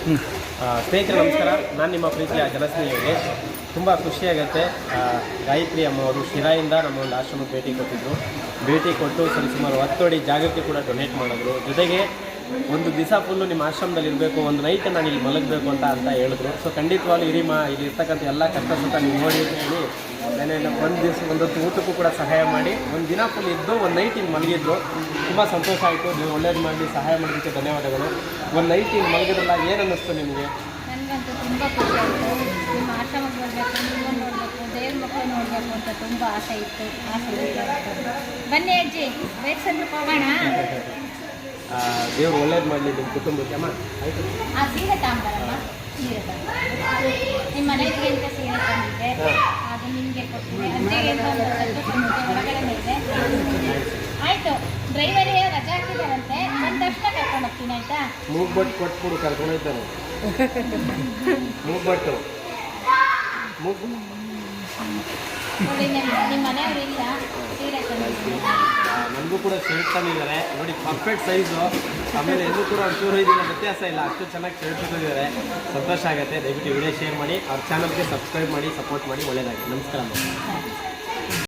ಸ್ನೇಹಿತರೆ ನಮಸ್ಕಾರ. ನಾನು ನಿಮ್ಮ ಪ್ರೀತಿಯ ಜನಸ್ನೇಹಿ ಯೋಗೇಶ್. ತುಂಬ ಖುಷಿಯಾಗುತ್ತೆ. ಗಾಯತ್ರಿ ಅಮ್ಮವರು ಶಿರಾಯಿಂದ ನಮ್ಮ ಒಂದು ಆಶ್ರಮಕ್ಕೆ ಭೇಟಿ ಕೊಟ್ಟು ಸುಮಾರು 10 ಅಡಿ ಜಾಗಕ್ಕೆ ಕೂಡ ಡೊನೇಟ್ ಮಾಡಿದ್ರು. ಜೊತೆಗೆ ಒಂದು ದಿವಸ ಫುಲ್ಲು ನಿಮ್ಮ ಆಶ್ರಮದಲ್ಲಿ ಇರಬೇಕು, ಒಂದು ನೈಟ್ ನಾನು ಇಲ್ಲಿ ಮಲಗಬೇಕು ಅಂತ ಹೇಳಿದ್ರು. ಸೊ ಖಂಡಿತವಾಗ್ಲೂ ಇಲ್ಲಿ ಇರ್ತಕ್ಕಂಥ ಎಲ್ಲ ಕಷ್ಟ ಸುಖ ನೀವು ನೋಡಿ ಹೇಳಿ ಒಂದು ದಿವಸ ಒಂದೊತ್ತು ಊಟಕ್ಕೂ ಕೂಡ ಸಹಾಯ ಮಾಡಿ ಒಂದು ದಿನ ಫುಲ್ ಇದ್ದು ಒಂದು ನೈಟ್ ಇಲ್ಲಿ ಮಲಗಿದ್ರು. ತುಂಬ ಸಂತೋಷ ಆಯಿತು. ನೀವು ಒಳ್ಳೇದು ಮಾಡಿ ಸಹಾಯ ಮಾಡೋದಕ್ಕೆ ಧನ್ಯವಾದಗಳು. ಒಂದು ನೈಟ್ ಇಲ್ಲಿ ಮಲಗಿದ್ರಲ್ಲ, ಏನು ಅನ್ನಿಸ್ತು ನಿಮಗೆ? ನನಗಂತೂ ತುಂಬ ಖುಷಿ ಆಯಿತು. ನಿಮ್ಮ ಆಶ್ರಮಕ್ಕೆ ಬರಬೇಕು, ನಿಮ್ಮನ್ನು ನೋಡಬೇಕು, ದೇವ್ರ ಮಕ್ಕಳು ನೋಡಬೇಕು ಅಂತ ತುಂಬ ಆಸೆ ಇತ್ತು. ಬನ್ನಿ ಅಜ್ಜಿ, ಬೇಕ್ಸಂದ್ರೆ ಹೋಗೋಣ. ದೇವ್ರು ಒಳ್ಳೇದು ಮಾಡಲಿ ನಿಮ್ಮ ಕುಟುಂಬಕ್ಕೆ. ಅಮ್ಮ ಆಯಿತು, ಆ ಸೀರೆ ತಾಂಬರಮ್ಮ, ಸೀರೆ ನಿಮ್ಮ ಮನೆಗೆ ಅಂತ ಸೀರೆ ತಂದಿದ್ದೆ, ಅದು ನಿಮಗೆ ಕೊಟ್ಟಿದ್ದೆ. ಅಜ್ಜಿಗೆ ಒಳಗಡೆ ಇದೆ. ಆಯಿತು, ಡ್ರೈವರಿಗೆ ರಜೆ ಹಾಕಿದ್ದಾರಂತೆ, ಒಂದು ತಕ್ಷಣ ಕರ್ಕೊಂಡು ಹೋಗ್ತೀನಿ. ಆಯಿತಾ? ಮೂಗ್ಬಟ್ಟು ಕೊಟ್ಬಿಡು, ಕರ್ಕೊಂಡೋಯ್ತಾನೆ. ಮೂಗ್ಬಟ್ಟು ನೋಡಿ, ನಿಮ್ಮ ಮನೆಯವರು ಇಲ್ಲ, ಸೀರೆ ತಂದಿದ್ದೀನಿ. ನನಗೂ ಕೂಡ ಶರ್ಟ್ ತಂದಿದ್ದಾರೆ ನೋಡಿ, ಪರ್ಫೆಕ್ಟ್ ಸೈಜು. ಆಮೇಲೆ ಎಲ್ಲೂ ಕೂಡ ಒಂಚೂರು ಇದೆಲ್ಲ ವ್ಯತ್ಯಾಸ ಇಲ್ಲ, ಅಷ್ಟು ಚೆನ್ನಾಗಿ ಶರ್ಟ್ ತಂದಿದ್ದಾರೆ. ಸಂತೋಷ ಆಗುತ್ತೆ. ದಯವಿಟ್ಟು ವಿಡಿಯೋ ಶೇರ್ ಮಾಡಿ, ಅವ್ರ ಚಾನಲ್ಗೆ ಸಬ್ಸ್ಕ್ರೈಬ್ ಮಾಡಿ, ಸಪೋರ್ಟ್ ಮಾಡಿ. ಒಳ್ಳೆಯದಾಗಿ. ನಮಸ್ಕಾರ.